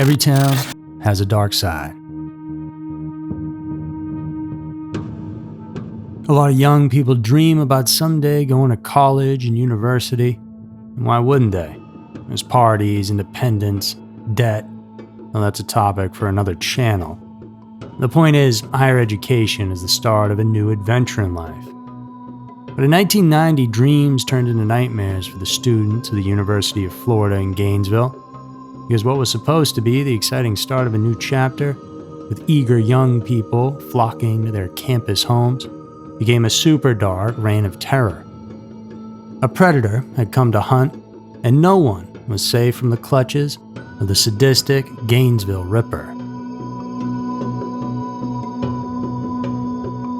Every town has a dark side. A lot of young people dream about someday going to college and university. And why wouldn't they? There's parties, independence, debt. Well, that's a topic for another channel. The point is, higher education is the start of a new adventure in life. But in 1990, dreams turned into nightmares for the students of the University of Florida in Gainesville, because what was supposed to be the exciting start of a new chapter, with eager young people flocking to their campus homes, became a super dark reign of terror. A predator had come to hunt, and no one was safe from the clutches of the sadistic Gainesville Ripper.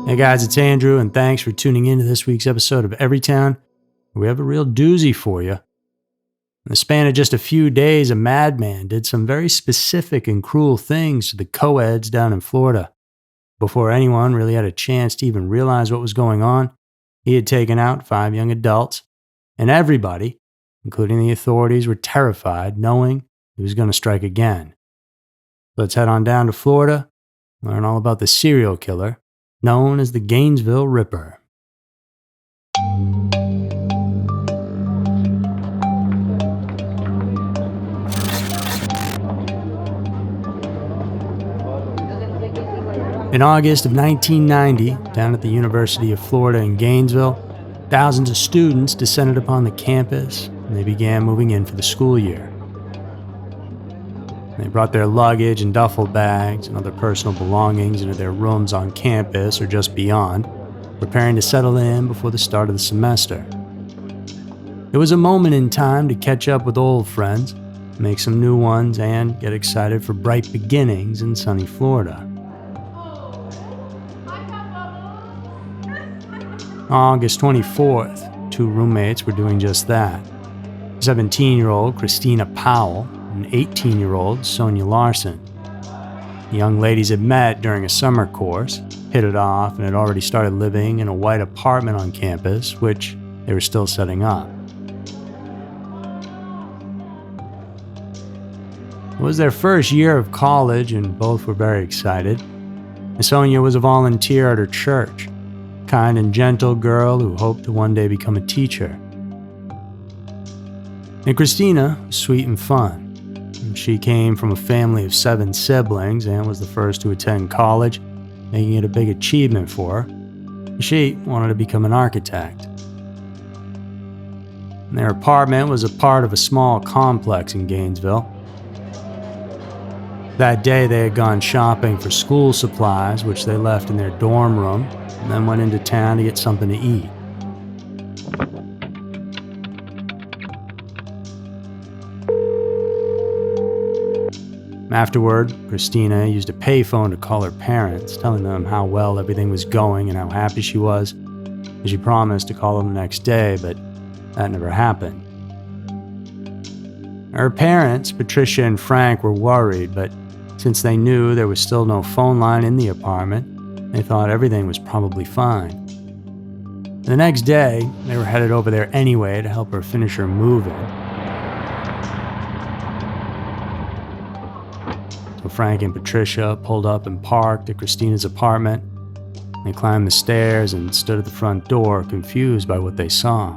Hey guys, it's Andrew, and thanks for tuning in to this week's episode of Everytown, where we have a real doozy for you. In the span of just a few days, a madman did some very specific and cruel things to the COEDs down in Florida. Before anyone really had a chance to even realize what was going on, he had taken out 5 young adults, and everybody, including the authorities, were terrified, knowing he was going to strike again. Let's head on down to Florida, learn all about the serial killer known as the Gainesville Ripper. In August of 1990, down at the University of Florida in Gainesville, thousands of students descended upon the campus and they began moving in for the school year. They brought their luggage and duffel bags and other personal belongings into their rooms on campus or just beyond, preparing to settle in before the start of the semester. It was a moment in time to catch up with old friends, make some new ones, and get excited for bright beginnings in sunny Florida. August 24th, 2 roommates were doing just that. 17-year-old Christina Powell and 18-year-old Sonia Larson. The young ladies had met during a summer course, hit it off, and had already started living in a white apartment on campus, which they were still setting up. It was their first year of college, and both were very excited. Sonia was a volunteer at her church, a kind and gentle girl who hoped to one day become a teacher. And Christina was sweet and fun. She came from a family of 7 siblings and was the first to attend college, making it a big achievement for her. She wanted to become an architect. Their apartment was a part of a small complex in Gainesville. That day they had gone shopping for school supplies, which they left in their dorm room, and then went into town to get something to eat. Afterward, Christina used a payphone to call her parents, telling them how well everything was going and how happy she was. She promised to call them the next day, but that never happened. Her parents, Patricia and Frank, were worried, but since they knew there was still no phone line in the apartment, they thought everything was probably fine. The next day, they were headed over there anyway to help her finish her move-in. So Frank and Patricia pulled up and parked at Christina's apartment. They climbed the stairs and stood at the front door, confused by what they saw.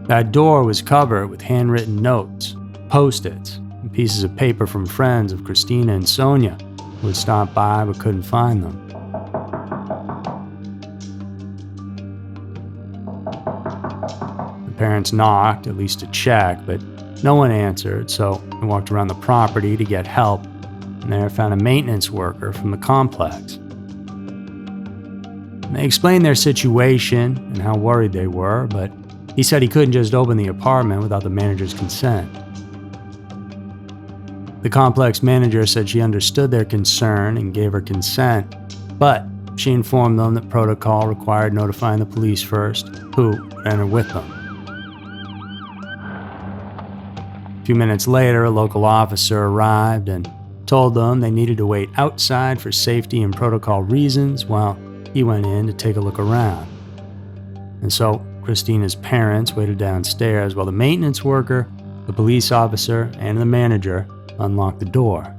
That door was covered with handwritten notes, post-its, and pieces of paper from friends of Christina and Sonia who had stopped by but couldn't find them. The parents knocked, at least to check, but no one answered, so they walked around the property to get help, and there found a maintenance worker from the complex. And they explained their situation and how worried they were, but he said he couldn't just open the apartment without the manager's consent. The complex manager said she understood their concern and gave her consent, but she informed them that protocol required notifying the police first, who would enter with them. A few minutes later, a local officer arrived and told them they needed to wait outside for safety and protocol reasons while he went in to take a look around. And so Christina's parents waited downstairs while the maintenance worker The police officer and the manager unlocked the door.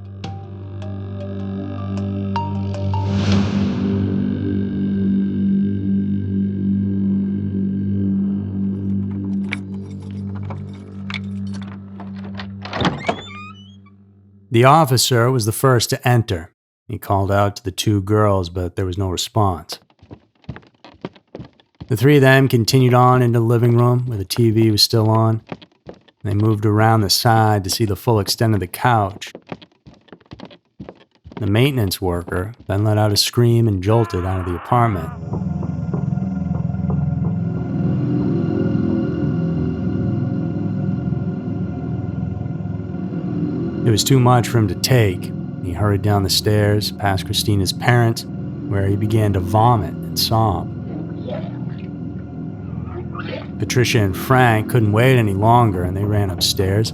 The officer was the first to enter. He called out to the two girls, but there was no response. The three of them continued on into the living room where the TV was still on. They moved around the side to see the full extent of the couch. The maintenance worker then let out a scream and jolted out of the apartment. It was too much for him to take. He hurried down the stairs, past Christina's parents, where he began to vomit and sob. Patricia and Frank couldn't wait any longer, and they ran upstairs,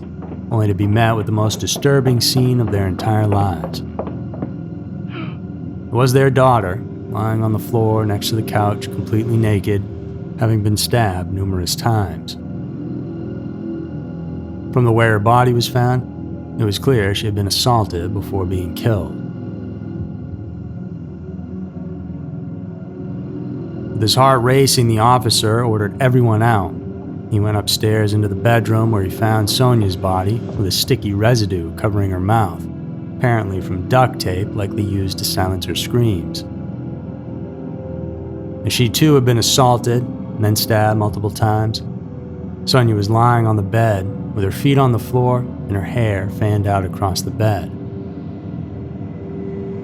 only to be met with the most disturbing scene of their entire lives. It was their daughter, lying on the floor next to the couch, completely naked, having been stabbed numerous times. From the way her body was found, it was clear she had been assaulted before being killed. With his heart racing, the officer ordered everyone out. He went upstairs into the bedroom where he found Sonia's body with a sticky residue covering her mouth, apparently from duct tape likely used to silence her screams. As she too had been assaulted and then stabbed multiple times, Sonia was lying on the bed with her feet on the floor and her hair fanned out across the bed.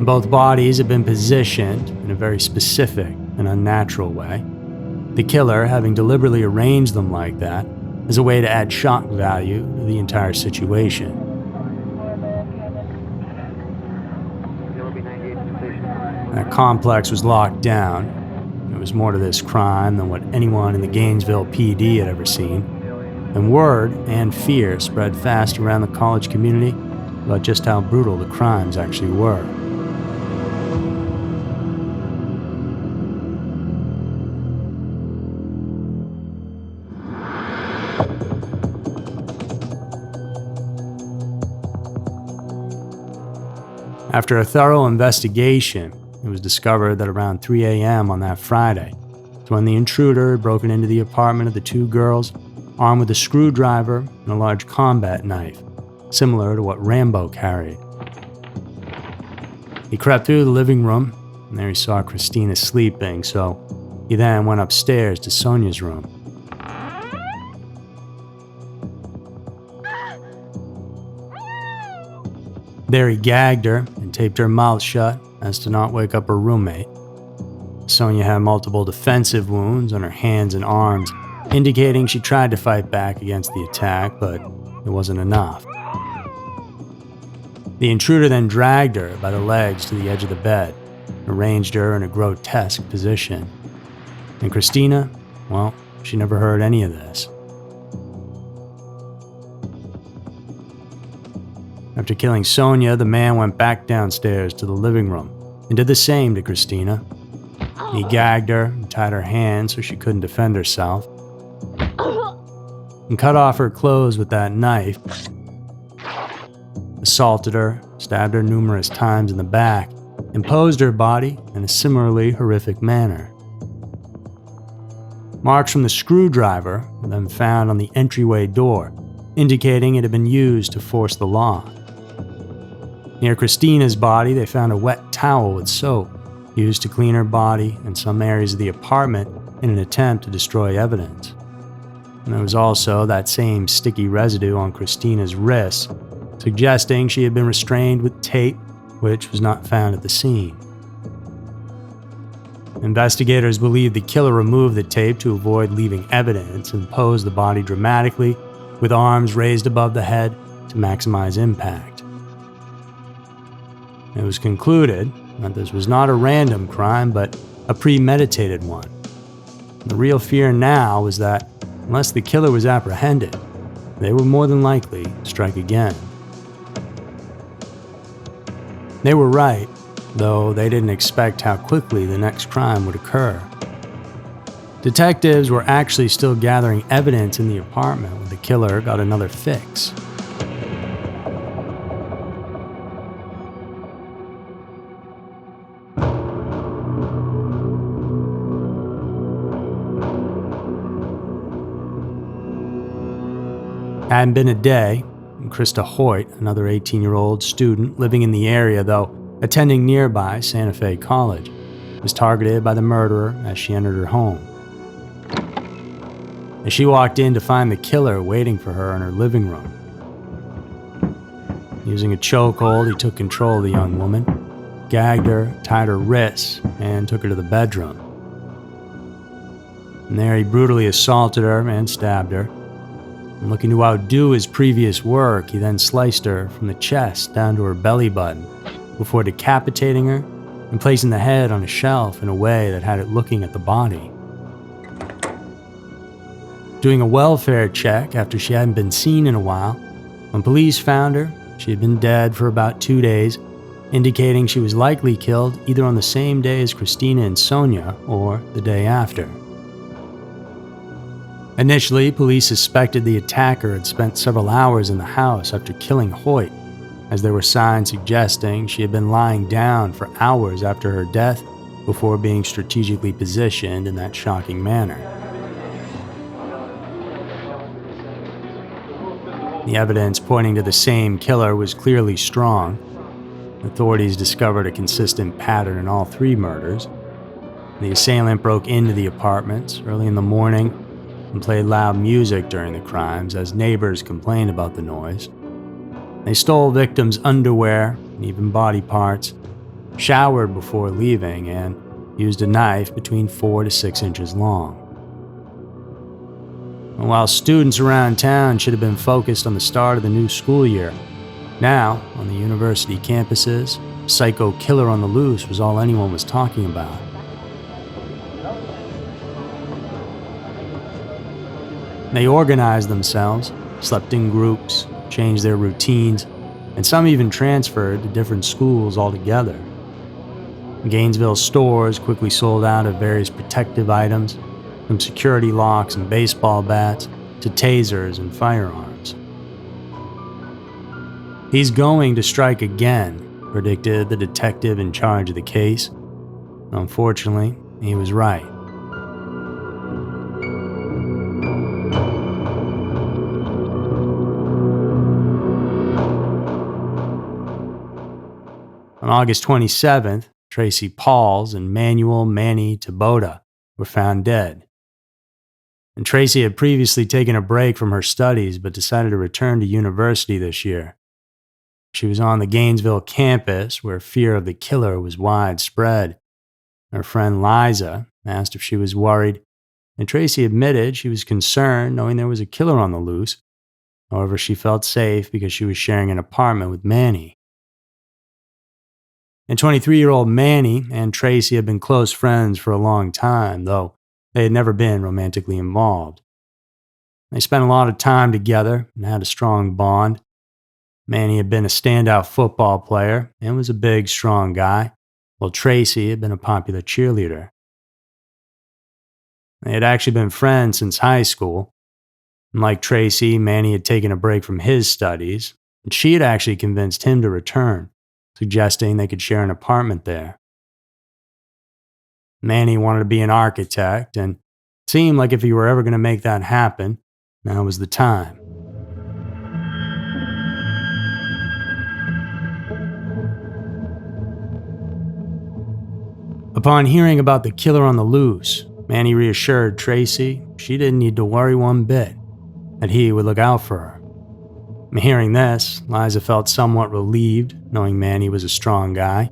Both bodies had been positioned in a very specific and unnatural way, the killer having deliberately arranged them like that as a way to add shock value to the entire situation. That complex was locked down. There was more to this crime than what anyone in the Gainesville PD had ever seen, and word and fear spread fast around the college community about just how brutal the crimes actually were. After a thorough investigation, it was discovered that around 3 a.m. on that Friday was when the intruder had broken into the apartment of the two girls, armed with a screwdriver and a large combat knife, similar to what Rambo carried. He crept through the living room, and there he saw Christina sleeping, so he then went upstairs to Sonia's room. There he gagged her and taped her mouth shut as to not wake up her roommate. Sonia had multiple defensive wounds on her hands and arms, indicating she tried to fight back against the attack, but it wasn't enough. The intruder then dragged her by the legs to the edge of the bed, arranged her in a grotesque position. And Christina, well, she never heard any of this. After killing Sonia, the man went back downstairs to the living room and did the same to Christina. He gagged her and tied her hands so she couldn't defend herself, and cut off her clothes with that knife, assaulted her, stabbed her numerous times in the back, and posed her body in a similarly horrific manner. Marks from the screwdriver were then found on the entryway door, indicating it had been used to force the lock. Near Christina's body, they found a wet towel with soap, used to clean her body and some areas of the apartment in an attempt to destroy evidence. And there was also that same sticky residue on Christina's wrists, suggesting she had been restrained with tape, which was not found at the scene. Investigators believe the killer removed the tape to avoid leaving evidence and posed the body dramatically, with arms raised above the head to maximize impact. It was concluded that this was not a random crime, but a premeditated one. The real fear now was that, unless the killer was apprehended, they would more than likely strike again. They were right, though they didn't expect how quickly the next crime would occur. Detectives were actually still gathering evidence in the apartment when the killer got another fix. Hadn't been a day, and Krista Hoyt, another 18-year-old student living in the area though attending nearby Santa Fe College, was targeted by the murderer as she entered her home. As she walked in to find the killer waiting for her in her living room. Using a chokehold, he took control of the young woman, gagged her, tied her wrists, and took her to the bedroom. And there he brutally assaulted her and stabbed her. And looking to outdo his previous work, he then sliced her from the chest down to her belly button before decapitating her and placing the head on a shelf in a way that had it looking at the body. Doing a welfare check after she hadn't been seen in a while, when police found her, she had been dead for about 2 days, indicating she was likely killed either on the same day as Christina and Sonia or the day after. Initially, police suspected the attacker had spent several hours in the house after killing Hoyt, as there were signs suggesting she had been lying down for hours after her death before being strategically positioned in that shocking manner. The evidence pointing to the same killer was clearly strong. Authorities discovered a consistent pattern in all 3 murders. The assailant broke into the apartments early in the morning and played loud music during the crimes as neighbors complained about the noise. They stole victims' underwear and even body parts, showered before leaving, and used a knife between 4 to 6 inches long. And while students around town should have been focused on the start of the new school year, now, on the university campuses, psycho killer on the loose was all anyone was talking about. They organized themselves, slept in groups, changed their routines, and some even transferred to different schools altogether. Gainesville stores quickly sold out of various protective items, from security locks and baseball bats to tasers and firearms. "He's going to strike again," predicted the detective in charge of the case. Unfortunately, he was right. On August 27th, Tracy Pauls and Manuel Manny Taboda were found dead. And Tracy had previously taken a break from her studies but decided to return to university this year. She was on the Gainesville campus where fear of the killer was widespread. Her friend Liza asked if she was worried, and Tracy admitted she was concerned knowing there was a killer on the loose. However, she felt safe because she was sharing an apartment with Manny. And 23-year-old Manny and Tracy had been close friends for a long time, though they had never been romantically involved. They spent a lot of time together and had a strong bond. Manny had been a standout football player and was a big, strong guy, while Tracy had been a popular cheerleader. They had actually been friends since high school. And like Tracy, Manny had taken a break from his studies, and she had actually convinced him to return, suggesting they could share an apartment there. Manny wanted to be an architect, and it seemed like if he were ever going to make that happen, now was the time. Upon hearing about the killer on the loose, Manny reassured Tracy she didn't need to worry one bit, that he would look out for her. Hearing this, Liza felt somewhat relieved, knowing Manny was a strong guy.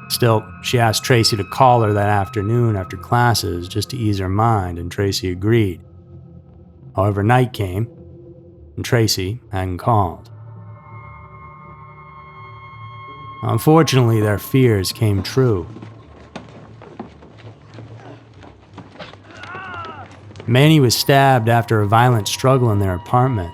Still, she asked Tracy to call her that afternoon after classes just to ease her mind, and Tracy agreed. However, night came, and Tracy hadn't called. Unfortunately, their fears came true. Manny was stabbed after a violent struggle in their apartment.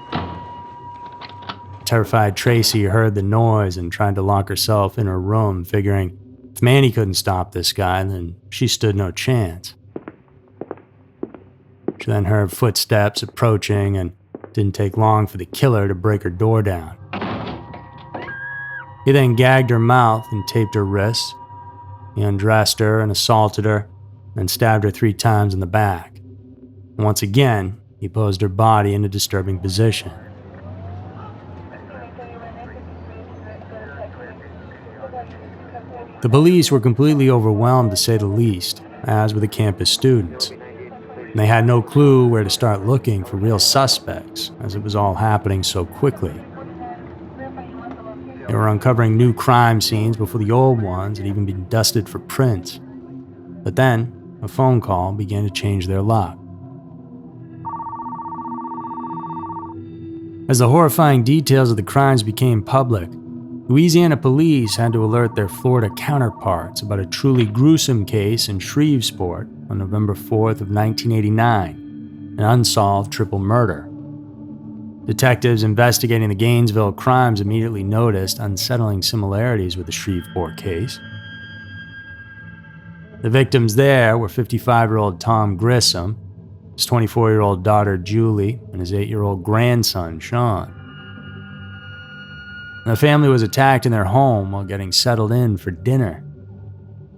Terrified Tracy heard the noise and tried to lock herself in her room, figuring If Manny couldn't stop this guy, then she stood no chance. She then heard footsteps approaching, and it didn't take long for the killer to break her door down. He then gagged her mouth and taped her wrists. He undressed her and assaulted her, then stabbed her 3 times in the back. And once again, he posed her body in a disturbing position. The police were completely overwhelmed, to say the least, as were the campus students. And they had no clue where to start looking for real suspects, as it was all happening so quickly. They were uncovering new crime scenes before the old ones had even been dusted for prints. But then, a phone call began to change their luck. As the horrifying details of the crimes became public, Louisiana police had to alert their Florida counterparts about a truly gruesome case in Shreveport on November 4th of 1989, an unsolved triple murder. Detectives investigating the Gainesville crimes immediately noticed unsettling similarities with the Shreveport case. The victims there were 55-year-old Tom Grissom, his 24-year-old daughter Julie, and his 8-year-old grandson Sean. The family was attacked in their home while getting settled in for dinner.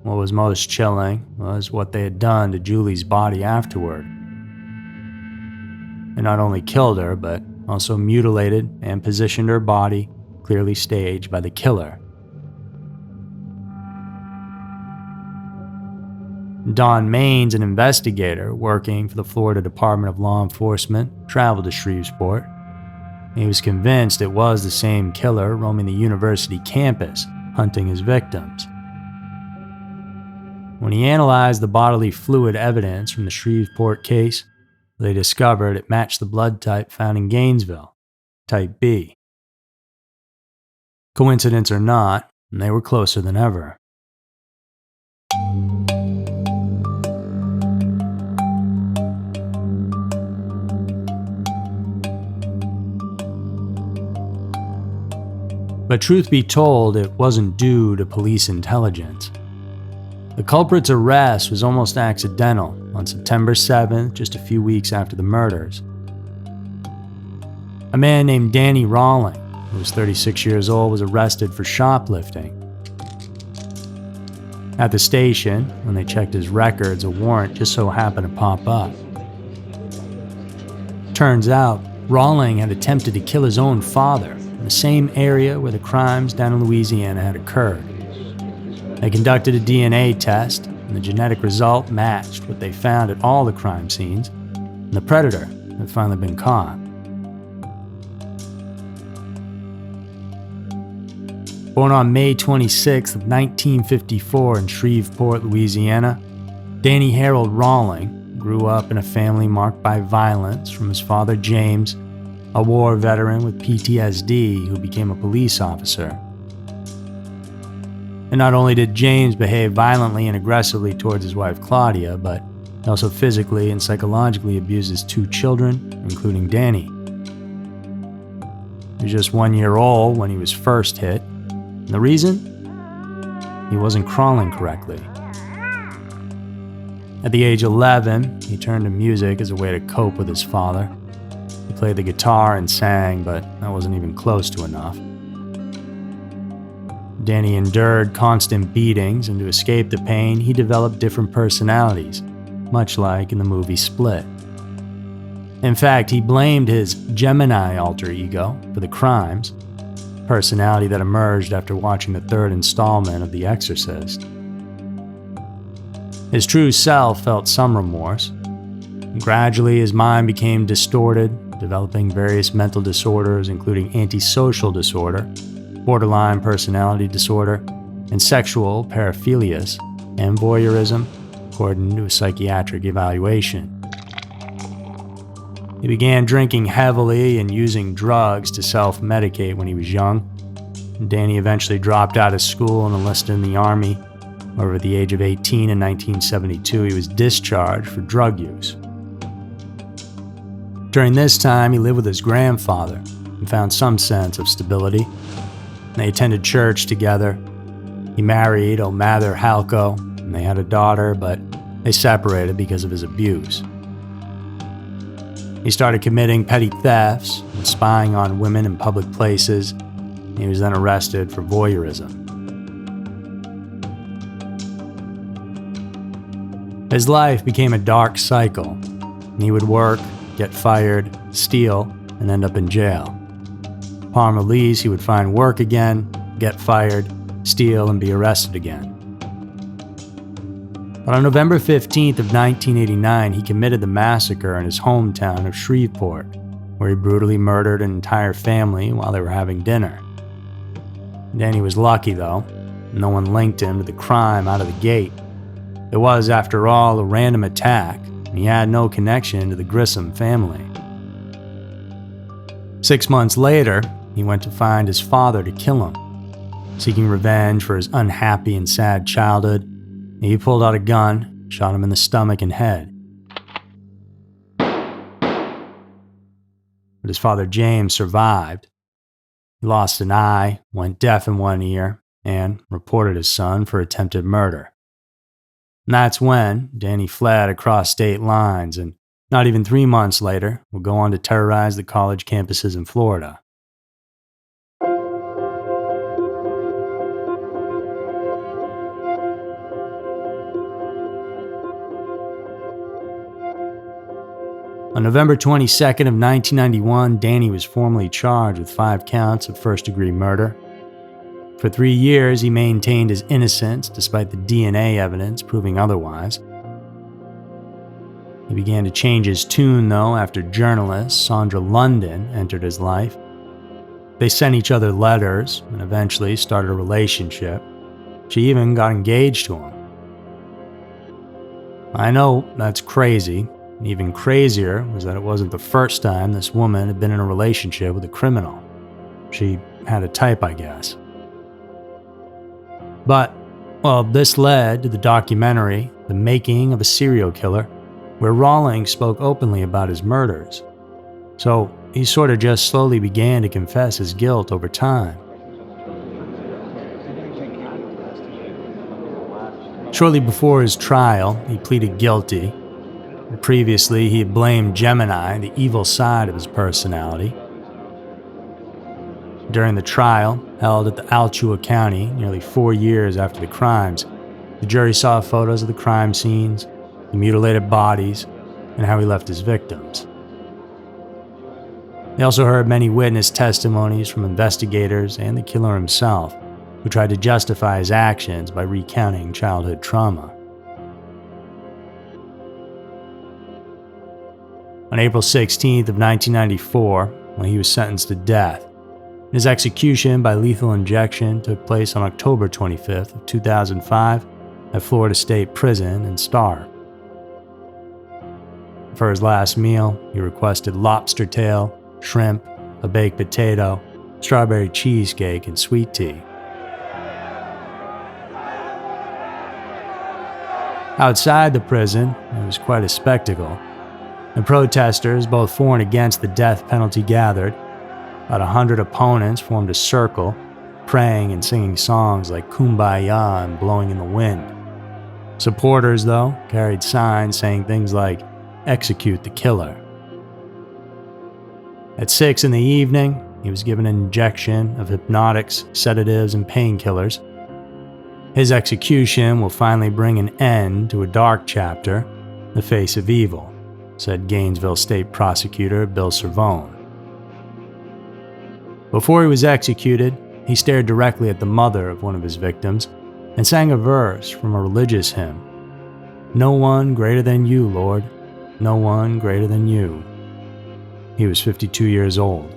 What was most chilling was what they had done to Julie's body afterward. They not only killed her, but also mutilated and positioned her body, clearly staged by the killer. Don Maines, an investigator working for the Florida Department of Law Enforcement, traveled to Shreveport. He was convinced it was the same killer roaming the university campus, hunting his victims. When he analyzed the bodily fluid evidence from the Shreveport case, they discovered it matched the blood type found in Gainesville, type B. Coincidence or not, they were closer than ever. But truth be told, it wasn't due to police intelligence. The culprit's arrest was almost accidental on September 7th, just a few weeks after the murders. A man named Danny Rawling, who was 36 years old, was arrested for shoplifting. At the station, when they checked his records, a warrant just so happened to pop up. Turns out, Rawling had attempted to kill his own father in the same area where the crimes down in Louisiana had occurred. They conducted a DNA test, and the genetic result matched what they found at all the crime scenes, and the predator had finally been caught. Born on May 26th of 1954 in Shreveport, Louisiana, Danny Harold Rawling grew up in a family marked by violence from his father James, a war veteran with PTSD who became a police officer. And not only did James behave violently and aggressively towards his wife Claudia, but he also physically and psychologically abused his 2 children, including Danny. He was just 1 year old when he was first hit, and the reason? He wasn't crawling correctly. At the age of 11, he turned to music as a way to cope with his father. He played the guitar and sang, but that wasn't even close to enough. Danny endured constant beatings, and to escape the pain, he developed different personalities, much like in the movie Split. In fact, he blamed his Gemini alter ego for the crimes, personality that emerged after watching the 3rd installment of The Exorcist. His true self felt some remorse. Gradually, his mind became distorted, developing various mental disorders, including antisocial disorder, borderline personality disorder, and sexual paraphilias and voyeurism, according to a psychiatric evaluation. He began drinking heavily and using drugs to self-medicate when he was young. Danny eventually dropped out of school and enlisted in the Army. However, at the age of 18 in 1972, he was discharged for drug use. During this time, he lived with his grandfather and found some sense of stability. They attended church together. He married Omather Halko, and they had a daughter, but they separated because of his abuse. He started committing petty thefts and spying on women in public places. He was then arrested for voyeurism. His life became a dark cycle. He would work, get fired, steal, and end up in jail. Upon release, he would find work again, get fired, steal, and be arrested again. But on November 15th of 1989, he committed the massacre in his hometown of Shreveport, where he brutally murdered an entire family while they were having dinner. Danny was lucky, though. No one linked him to the crime out of the gate. It was, after all, a random attack, and he had no connection to the Grissom family. 6 months later, he went to find his father to kill him. Seeking revenge for his unhappy and sad childhood, he pulled out a gun, shot him in the stomach and head. But his father James survived. He lost an eye, went deaf in one ear, and reported his son for attempted murder. And that's when Danny fled across state lines, and not even 3 months later, would go on to terrorize the college campuses in Florida. On November 22nd of 1991, Danny was formally charged with 5 counts of first-degree murder. For 3 years, he maintained his innocence despite the DNA evidence proving otherwise. He began to change his tune, though, after journalist Sandra London entered his life. They sent each other letters and eventually started a relationship. She even got engaged to him. I know that's crazy. Even crazier was that it wasn't the first time this woman had been in a relationship with a criminal. She had a type, I guess. But, well, this led to the documentary, The Making of a Serial Killer, where Rawlings spoke openly about his murders. So he sort of just slowly began to confess his guilt over time. Shortly before his trial, he pleaded guilty. Previously, he had blamed Gemini, the evil side of his personality. During the trial, held at the Alachua County nearly 4 years after the crimes, the jury saw photos of the crime scenes, the mutilated bodies, and how he left his victims. They also heard many witness testimonies from investigators and the killer himself, who tried to justify his actions by recounting childhood trauma. On April 16th of 1994, when he was sentenced to death, his execution by lethal injection took place on October 25th of 2005 at Florida State Prison in Starr. For his last meal, he requested lobster tail, shrimp, a baked potato, strawberry cheesecake, and sweet tea. Outside the prison, it was quite a spectacle. The protesters, both for and against the death penalty, gathered. About 100 opponents formed a circle, praying and singing songs like Kumbaya and Blowing in the Wind. Supporters, though, carried signs saying things like, "Execute the killer." At 6 in the evening, he was given an injection of hypnotics, sedatives, and painkillers. His execution will finally bring an end to a dark chapter, the face of evil, said Gainesville State Prosecutor Bill Cervone. Before he was executed, he stared directly at the mother of one of his victims and sang a verse from a religious hymn. "No one greater than you, Lord, no one greater than you." He was 52 years old.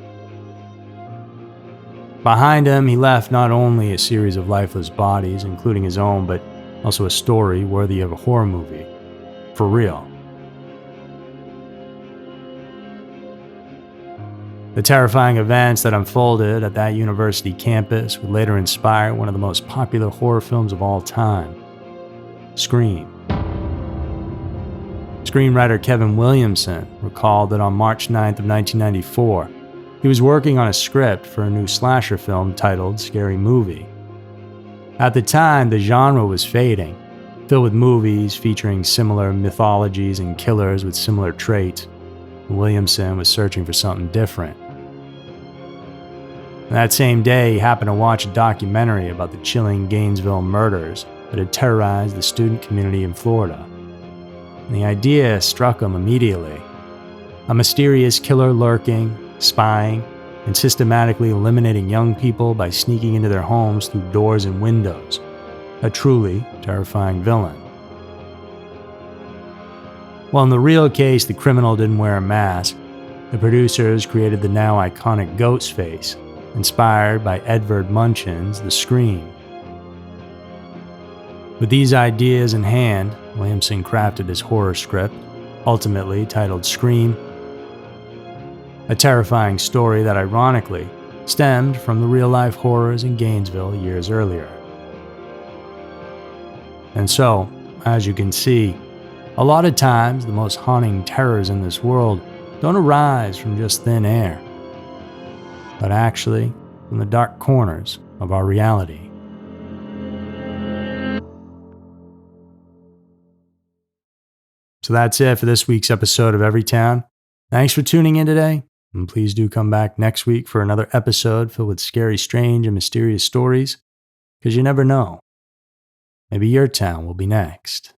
Behind him, he left not only a series of lifeless bodies, including his own, but also a story worthy of a horror movie. For real. The terrifying events that unfolded at that university campus would later inspire one of the most popular horror films of all time, Scream. Screenwriter Kevin Williamson recalled that on March 9th of 1994, he was working on a script for a new slasher film titled Scary Movie. At the time, the genre was fading, filled with movies featuring similar mythologies and killers with similar traits. Williamson was searching for something different. That same day, he happened to watch a documentary about the chilling Gainesville murders that had terrorized the student community in Florida. And the idea struck him immediately. A mysterious killer lurking, spying, and systematically eliminating young people by sneaking into their homes through doors and windows. A truly terrifying villain. While in the real case, the criminal didn't wear a mask, the producers created the now iconic ghost face, inspired by Edvard Munchen's The Scream. With these ideas in hand, Williamson crafted his horror script, ultimately titled Scream, a terrifying story that ironically stemmed from the real-life horrors in Gainesville years earlier. And so, as you can see, a lot of times the most haunting terrors in this world don't arise from just thin air, but actually from the dark corners of our reality. So that's it for this week's episode of Everytown. Thanks for tuning in today, and please do come back next week for another episode filled with scary, strange, and mysterious stories, because you never know. Maybe your town will be next.